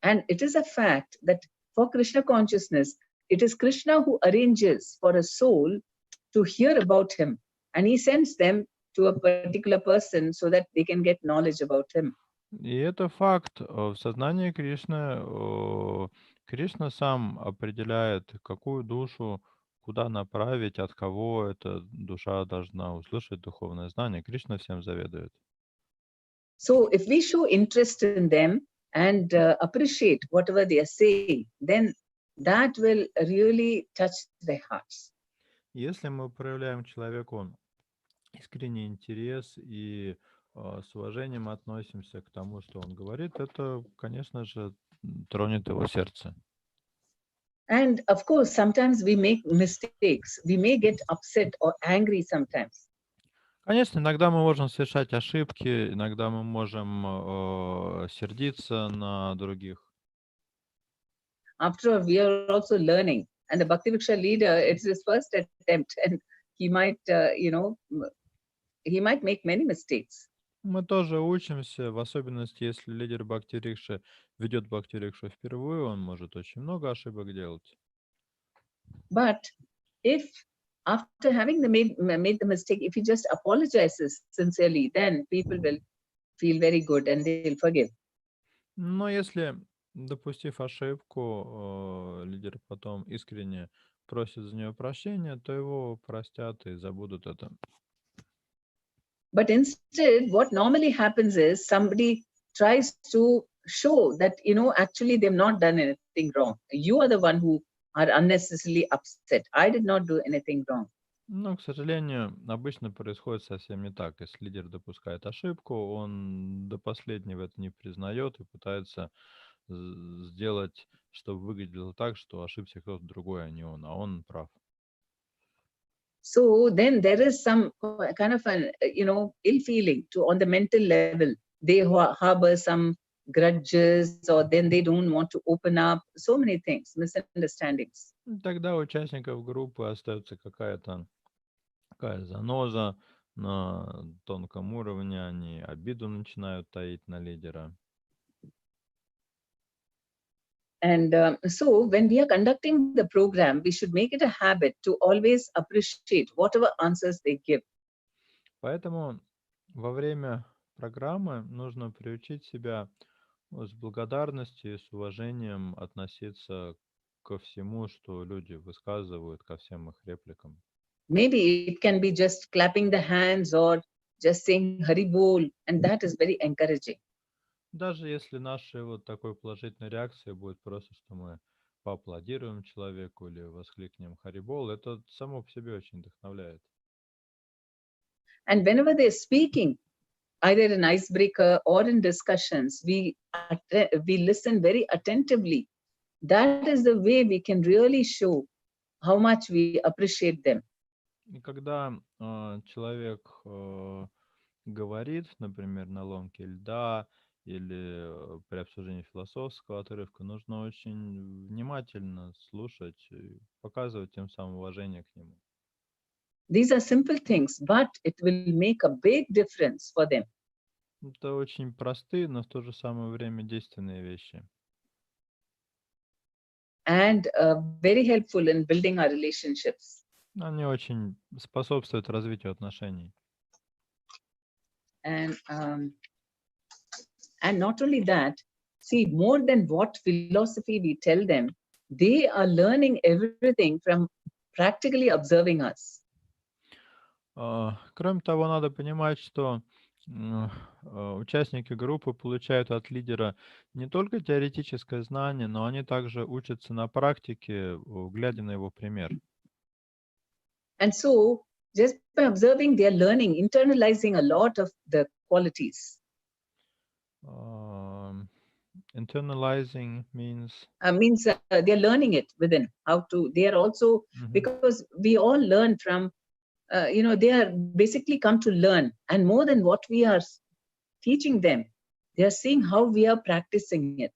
And it is a fact that for Krishna consciousness, it is Krishna who arranges for a soul to hear about him, and he sends them to a particular person so that they can get knowledge about him. И это факт. В сознании Кришны Кришна сам определяет, какую душу куда направить, от кого эта душа должна услышать духовное знание. Кришна всем заведует. So if we show interest in them and appreciate whatever they are saying, then that will really touch their hearts. Если мы проявляем человеку искренний интерес и с уважением относимся к тому, что он говорит, это, конечно же, тронет его сердце. And of course, sometimes we make mistakes. We may get upset or angry sometimes. Конечно, иногда мы можем совершать ошибки, иногда мы можем сердиться на других. After all, we are also learning. And the Bhakti-Vriksha leader, it's his first attempt, and he might, he might make many mistakes. Мы тоже учимся, в особенности, если лидер Бхакти-Врикши ведет Бхакти-Врикшу впервые, он может очень много ошибок делать. But if after having made the mistake, if he just apologizes sincerely, then people will feel very good and they'll forgive. Но если, допустив ошибку, лидер потом искренне просит за нее прощения, то его простят и забудут это. But instead, what normally happens is somebody tries to show that, actually they've not done anything wrong. You are the one who are unnecessarily upset. I did not do anything wrong. Но, к сожалению, обычно происходит совсем не так. Если лидер допускает ошибку, он до последнего это не признает и пытается сделать, чтобы выглядело так, что ошибся кто-то другой, а не он, а он прав. So then there is some kind of an, ill feeling on the mental level. They harbor some grudges, or then they don't want to open up. So many things, misunderstandings. Тогда у участников группы остается какая-то такая заноза на тонком уровне, они обиду начинают таить на лидера. And so when we are conducting the program, we should make it a habit to always appreciate whatever answers they give. Поэтому во время программы нужно приучить себя с благодарностью и с уважением относиться ко всему, что люди высказывают, ко всем их репликам. Maybe it can be just clapping the hands or just saying Hari Bol, and that is very encouraging. Даже если нашей вот такой положительной реакцией будет просто, что мы поаплодируем человеку или воскликнем Харибол, это само по себе очень вдохновляет. And whenever they're speaking, either in icebreaker or in discussions, we listen very attentively. That is the way we can really show how much we appreciate them. И когда человек говорит, например, на ломке льда или при обсуждении философского отрывка, нужно очень внимательно слушать и показывать тем самым уважение к нему. These are simple things, but it will make a big difference for them. Это очень простые, но в то же самое время действенные вещи. And very helpful in building our relationships. Они очень способствуют развитию отношений. And not only that, see, more than what philosophy we tell them, they are learning everything from practically observing us. Кроме того, надо понимать, что участники группы получают от лидера не только теоретическое знание, но они также учатся на практике, глядя на его пример. And so, just by observing, they are learning, internalizing a lot of the qualities. Internalizing means They are learning it within, how to, they are also, because we all learn from, they are basically come to learn, and more than what we are teaching them, they are seeing how we are practicing it.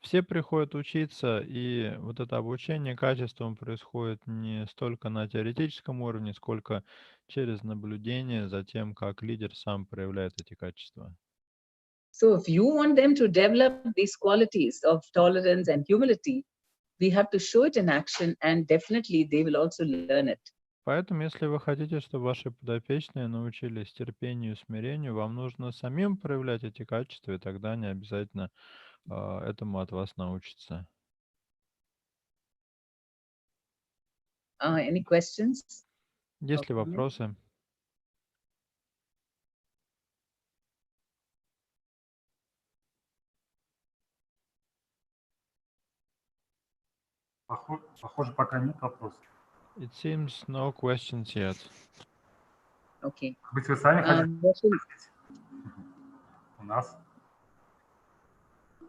Все приходят учиться, и вот это обучение качествам происходит не столько на теоретическом уровне, сколько через наблюдение за тем, как лидер сам проявляет эти качества. So if you want them to develop these qualities of tolerance and humility, we have to show it in action, and definitely they will also learn it. Поэтому, если вы хотите, чтобы ваши подопечные научились терпению и смирению, вам нужно самим проявлять эти качества, и тогда они обязательно этому от вас научатся. Any questions? Есть ли вопросы? Похоже, пока нет вопросов. It seems no questions yet. Okay. Быть, вы сами хотите спросить? У нас.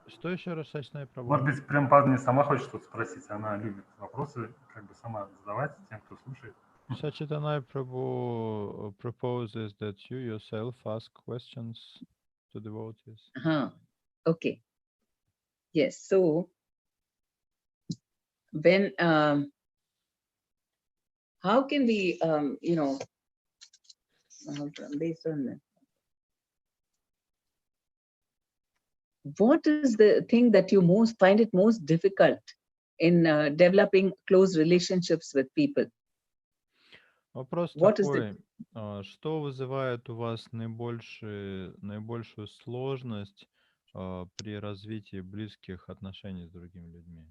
Что еще раз, Сачитай Прабу? Может быть, прям Падмини сама хочет что-то спросить. Она любит вопросы как бы сама задавать тем, кто слушает. Sachitanai Prabhu proposes that you yourself ask questions to devotees. Okay. Yes. So when how can we based on that, what is the thing that you find it most difficult in developing close relationships with people? Вопрос такой, что вызывает у вас наибольшую сложность при развитии близких отношений с другими людьми?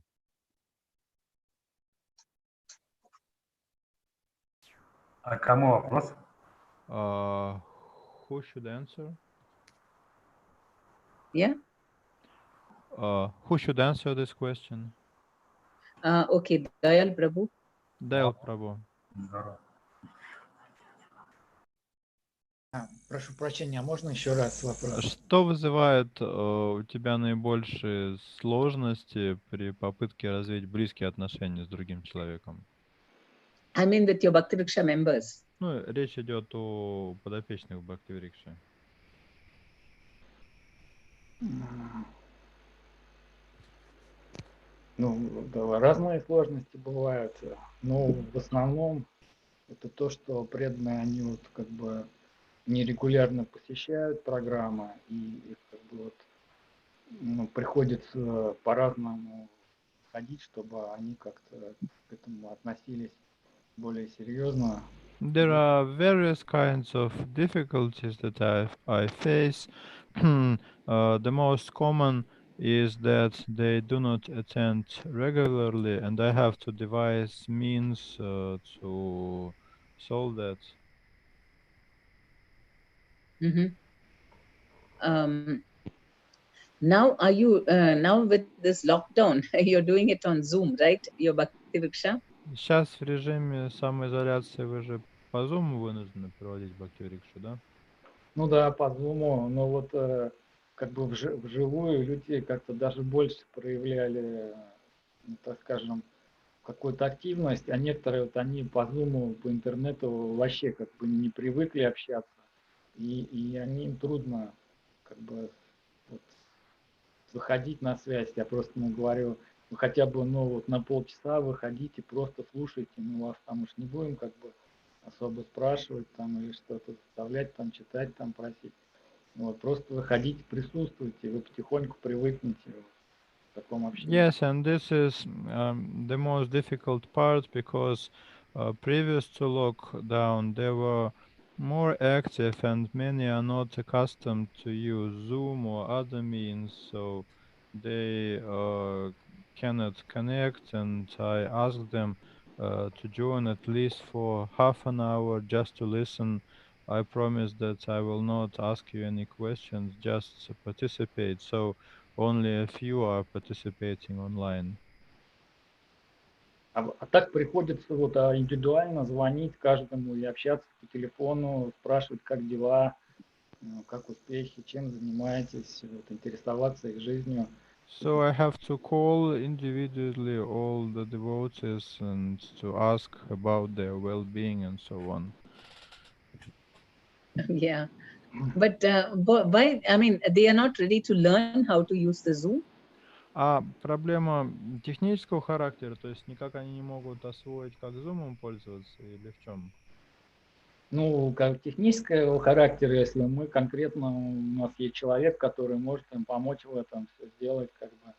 А кому вопрос? Who should answer? Yeah. Who should answer this question? Okay, Dayal Prabhu. Dayal Prabhu. Здорово. Прошу прощения, а можно еще раз вопрос? Что вызывает у тебя наибольшие сложности при попытке развить близкие отношения с другим человеком? I mean with your Bhakti-Vriksha members. Ну, речь идет о подопечных Бхакти-Врикши. Ну, да, разные сложности бывают. Но в основном это то, что преданные, они вот как бы нерегулярно посещают программы, и как бы вот, ну, приходится по-разному ходить, чтобы они как-то к этому относились более серьезно. There are various kinds of difficulties that I face. The most common is that they do not attend regularly, and I have to devise means to solve that. Now, are you now with this lockdown? You're doing it on Zoom, right? Your Bhakti-Vriksha. Сейчас в режиме самоизоляции вы же по Zoom вынуждены проводить Бхакти-Врикшу, да? Ну да, по Zoom, но вот как бы вживую люди как-то даже больше проявляли, ну, так скажем, какую-то активность, а некоторые вот они по Zoom, по интернету вообще как бы не привыкли общаться, и они им трудно как бы вот выходить на связь. Я просто ему говорю, вы хотя бы, ну, вот на полчаса выходите, просто слушайте, мы вас там уж не будем как бы особо спрашивать там или что-то заставлять там, читать там, просить. Вот, просто выходите, присутствуйте, вы потихоньку привыкнете к такому общению. Yes, and this is the most difficult part because previous to lockdown there were more active and many are not accustomed to use Zoom or other means, so they cannot connect, and I asked them to join at least for half an hour just to listen. I promise that I will not ask you any questions, just participate. So only a few are participating online. А так приходится вот индивидуально звонить каждому и общаться по телефону, спрашивать, как дела, как успехи, чем занимаетесь, вот, интересоваться их жизнью. So I have to call individually all the devotees and to ask about their well-being and so on. Yeah, but why? I mean, they are not ready to learn how to use the Zoom. А проблема технического характера, то есть никак они не могут освоить, как Zoom пользоваться, или в чем? Ну, как технического характера, если мы конкретно, у нас есть человек, который может им помочь в этом все сделать, как бы,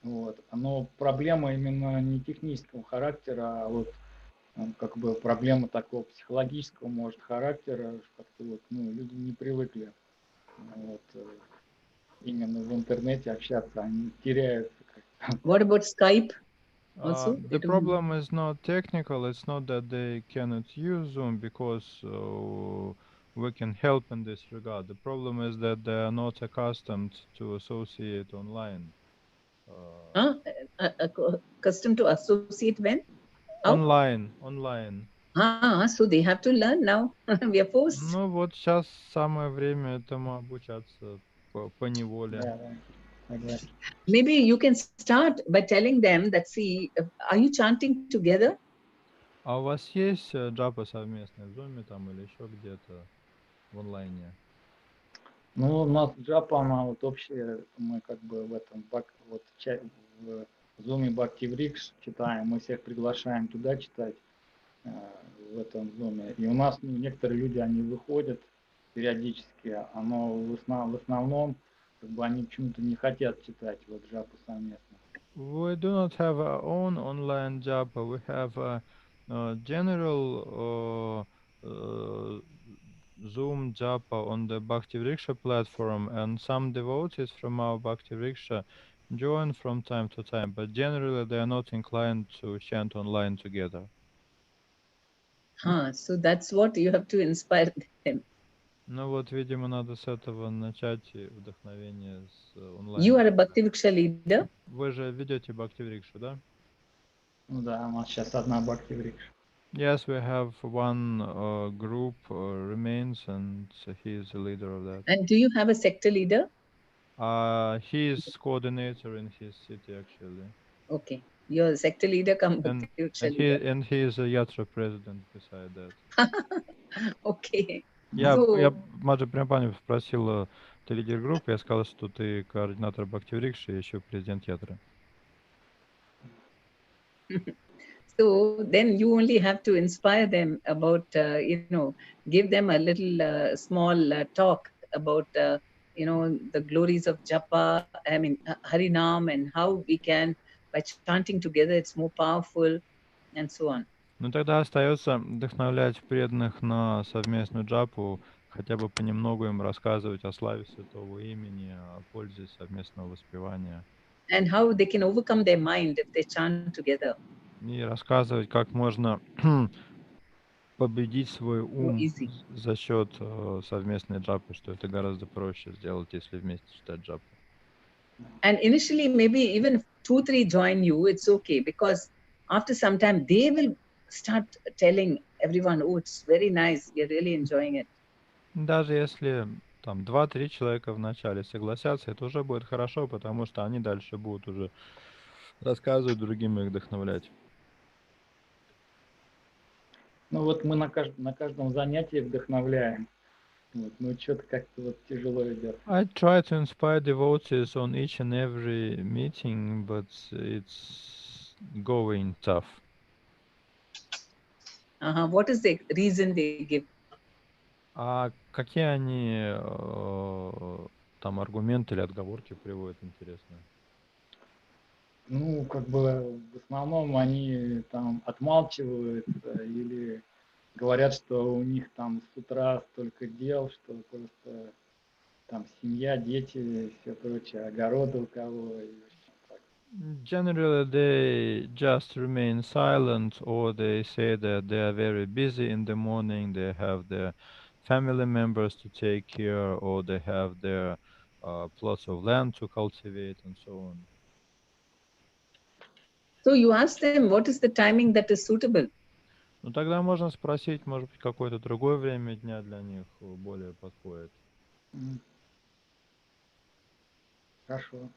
вот. Но проблема именно не технического характера, а вот как бы проблема такого психологического, может, характера, как-то вот, ну, люди не привыкли вот, именно в интернете общаться, они теряются. What about Skype? Also, The problem is not technical. It's not that they cannot use Zoom because we can help in this regard. The problem is that they are not accustomed to associate online. Accustomed to associate when? How? Online. So they have to learn now. We are forced. Ну вот сейчас самое время этому обучаться по неволе. Maybe you can start by telling them that, see, are you chanting together? А у вас есть джапа совместная в Zoom там или еще где-то в онлайне? Ну, у нас джапа, она вот общая, мы как бы в этом, вот в Zoom Bhakti-Врикши читаем, мы всех приглашаем туда читать, в этом Zoom. И у нас, ну, некоторые люди, они выходят периодически, но в основном, как бы они почему-то не хотят читать вот джапу совместно. We do not have our own online japa. We have a general Zoom japa on the Bhakti-Vriksha platform, and some devotees from our Bhakti-Vriksha join from time to time, but generally they are not inclined to chant online together. So that's what you have to inspire them. Ну вот, видимо, надо с этого начать вдохновение с онлайн. You are a Bhakti-Vriksha leader. Вы же ведете Бхакти-Врикшу, да? Ну да, у нас сейчас одна Бхакти-Врикша. Yes, we have one group remains, and he is the leader of that. And do you have a sector leader? He is coordinator in his city actually, Okay. You're a sector leader, come and Bhakti-Vriksha and he leader. and he is a Yatra president beside that. Okay. Я So, Маджа Премпани спросил, ты лидер группы, я сказал, что ты координатор Бхакти-Врикши и еще президент Ятры. so then you only have to inspire them about, give them a little small talk about, the glories of japa, Harinam, and how we can, by chanting together, it's more powerful, and so on. Ну тогда остается вдохновлять преданных на совместную джапу, хотя бы понемногу им рассказывать о славе святого имени, о пользе совместного воспевания. And how they can overcome their mind if they chant together. И рассказывать, как можно победить свой ум Easy. за счет совместной джапы, что это гораздо проще сделать, если вместе читать джапу. And initially, maybe even 2-3 join you, it's okay, because after some time, they will start telling everyone, oh, it's very nice, we're really enjoying it. Даже если там 2-3 человека в начале согласятся, это уже будет хорошо, потому что они дальше будут уже рассказывать другим и их вдохновлять. Ну вот мы на каждом занятии вдохновляем. Вот, но что-то как-то вот тяжело идет. I try to inspire devotees on each and every meeting, but it's going tough. What is the reason they give? А какие они там аргументы или отговорки приводят, интересно? Ну, как бы в основном они там отмалчиваются или говорят, что у них там с утра столько дел, что просто там семья, дети и все прочее, огороды у кого. И, в общем, так. Generally, they just remain silent, or they say that they are very busy in the morning, they have their family members to take care, or they have their plots of land to cultivate, and so on. So you ask them, what is the timing that is suitable? Ну, тогда можно спросить, может быть, какое-то другое время дня для них более подходит. Хорошо.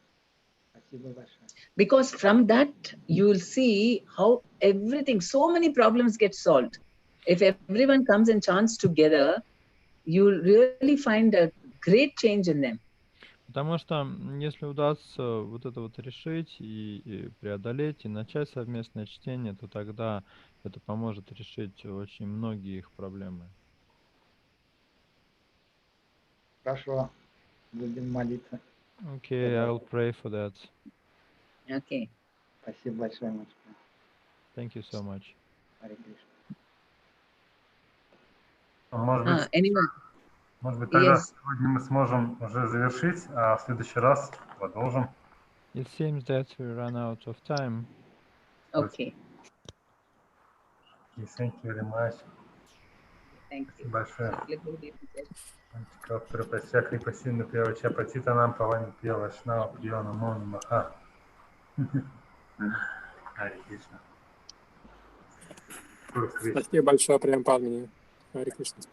Спасибо большое. Because from that, you will see how everything, so many problems get solved. If everyone comes and chants together, you'll really find a great change in them. Потому что если удастся вот это вот решить и преодолеть, и начать совместное чтение, то тогда это поможет решить очень многие их проблемы. Хорошо. Будем молиться. Okay, I'll pray for that. Okay. Спасибо большое, Матушка. Thank you so much. Харе Кришна. Может быть, тогда Yes. сегодня мы сможем уже завершить, а в следующий раз продолжим. It seems that we run out of time. Okay. Thank you very much. Thank you. Большое. Happy Прапасья Крипасинна Певача Патитанам Павани Пева Шнава Пьона Мону Маха. Харе Кришна. Спасибо большое, Према Падмини. Харе Кришна, спасибо.